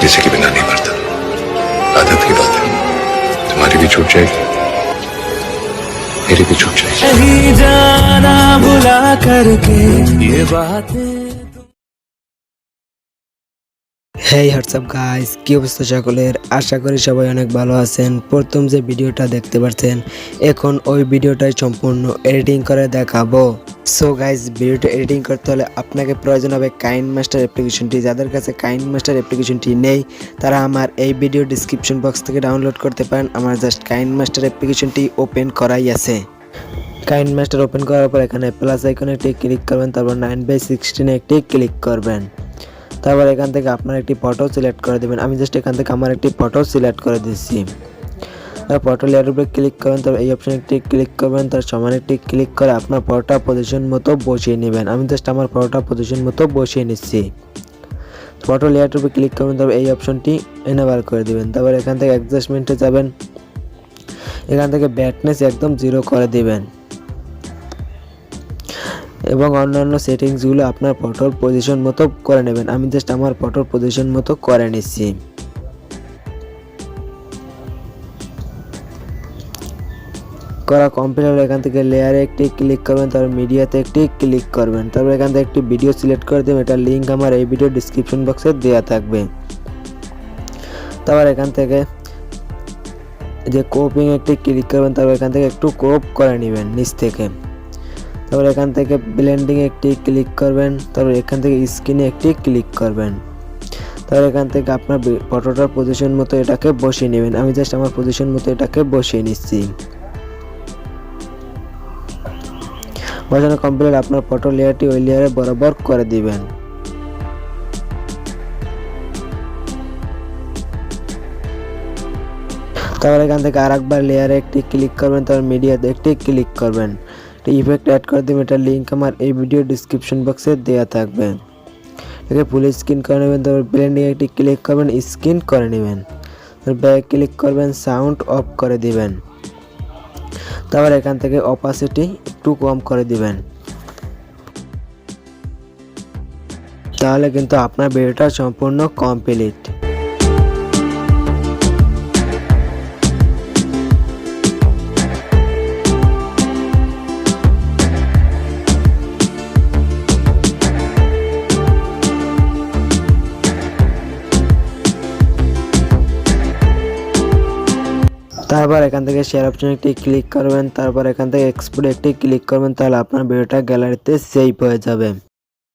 किसी के बिना नहीं मरता, आदत की बात है। तुम्हारी भी छूट जाएगी, मेरी भी छूट जाएगी। नहीं जाना भुला करके ये बातें। হেই হোয়াটসঅ্যাপ গাইস, কি অবস্থা সকলের? আশা করি সবাই অনেক ভালো আছেন। প্রথম যে ভিডিওটা দেখতে পাচ্ছেন, এখন ওই ভিডিওটাই সম্পূর্ণ এডিটিং করে দেখাবো। সো গাইস, ভিডিওটা এডিটিং করতে হলে আপনাকে প্রয়োজন হবে কাইনমাস্টার অ্যাপ্লিকেশনটি। যাদের কাছে কাইনমাস্টার অ্যাপ্লিকেশনটি নেই তারা আমার এই ভিডিও ডেসক্রিপশন বক্স থেকে ডাউনলোড করতে পারেন। আমার জাস্ট কাইনমাস্টার অ্যাপ্লিকেশনটি ওপেন করাই আছে। কাইনমাস্টার ওপেন করার পর এখানে প্লাস আইকনে একটি ক্লিক করবেন, তারপর 9/16 একটি ক্লিক করবেন। তারপর এখান থেকে আপনার একটি ফটো সিলেক্ট করে দেবেন। আমি জাস্ট এখান থেকে আমার একটি ফটো সিলেক্ট করে দিচ্ছি। ফটো লেয়ারের উপরে ক্লিক করবেন, তারপর এই অপশানে একটি ক্লিক করবেন, তার সমান একটি ক্লিক করে আপনার ফটোটা পজিশন মতো বসিয়ে নেবেন। আমি জাস্ট আমার ফটোটা পজিশন মতো বসিয়ে নিচ্ছি। ফটো লেয়ারের উপরে ক্লিক করবেন, তারপর এই অপশনটি এনেবল করে দেবেন। তারপর এখান থেকে অ্যাডজাস্টমেন্টে যাবেন, এখান থেকে ব্রাইটনেস একদম 0 করে দেবেন এবং অন্যান্য সেটিংসগুলো আপনার ফটোর পজিশন মতো করে নেবেন। আমি জাস্ট আমার ফটোর পজিশন মতো করে নিচ্ছি। করা কমপ্লিট হলে এখান থেকে লেয়ারে একটি ক্লিক করবেন, তারপর মিডিয়াতে একটি ক্লিক করবেন। তারপর এখান থেকে একটি ভিডিও সিলেক্ট করে দেবেন। এটার লিঙ্ক আমার এই ভিডিও ডিসক্রিপশন বক্সে দেওয়া থাকবে। তারপর এখান থেকে যে ক্রপিং একটি ক্লিক করবেন, তারপর এখান থেকে একটু ক্রপ করে নেবেন নিচ থেকে। তারপর এখান থেকে ব্লেন্ডিং একটি ক্লিক করবেন, তারপর এখান থেকে স্ক্রিনে একটি ক্লিক করবেন। তারপর এখান থেকে আপনার ফটোটার পজিশন মতো এটাকে বসিয়ে নেবেন। আমি জাস্ট আমার পজিশন মতো এটাকে বসিয়ে নিচ্ছি। বসানো কমপ্লিট, আপনার ফটো লেয়ারটি ওই লেয়ারে বরাবর করে দিবেন। তারপর এখান থেকে আরেকবার লেয়ারে একটি ক্লিক করবেন, তারপর মিডিয়াতে একটি ক্লিক করবেন। ইফেক্ট অ্যাড করে দেবেন, এটার লিঙ্ক আমার এই ভিডিও ডিসক্রিপশন বক্সে দেওয়া থাকবে। এটাকে ফুল স্ক্রিন করে নেবেন, তারপর ব্লেন্ডিং একটি ক্লিক করবেন, স্ক্রিন করে নেবেন। তারপর ব্যাক ক্লিক করবেন, সাউন্ড অফ করে দিবেন। তারপর এখান থেকে অপাসিটি একটু কম করে দিবেন। তাহলে কিন্তু আপনার ভিডিওটা সম্পূর্ণ কমপ্লিট। তারপর এখান থেকে শেয়ার অপশন একটি ক্লিক করবেন, তারপর এখান থেকে এক্সপোর্ট একটি ক্লিক করবেন। তাহলে আপনার ভিডিওটা গ্যালারিতে সেভ হয়ে যাবে।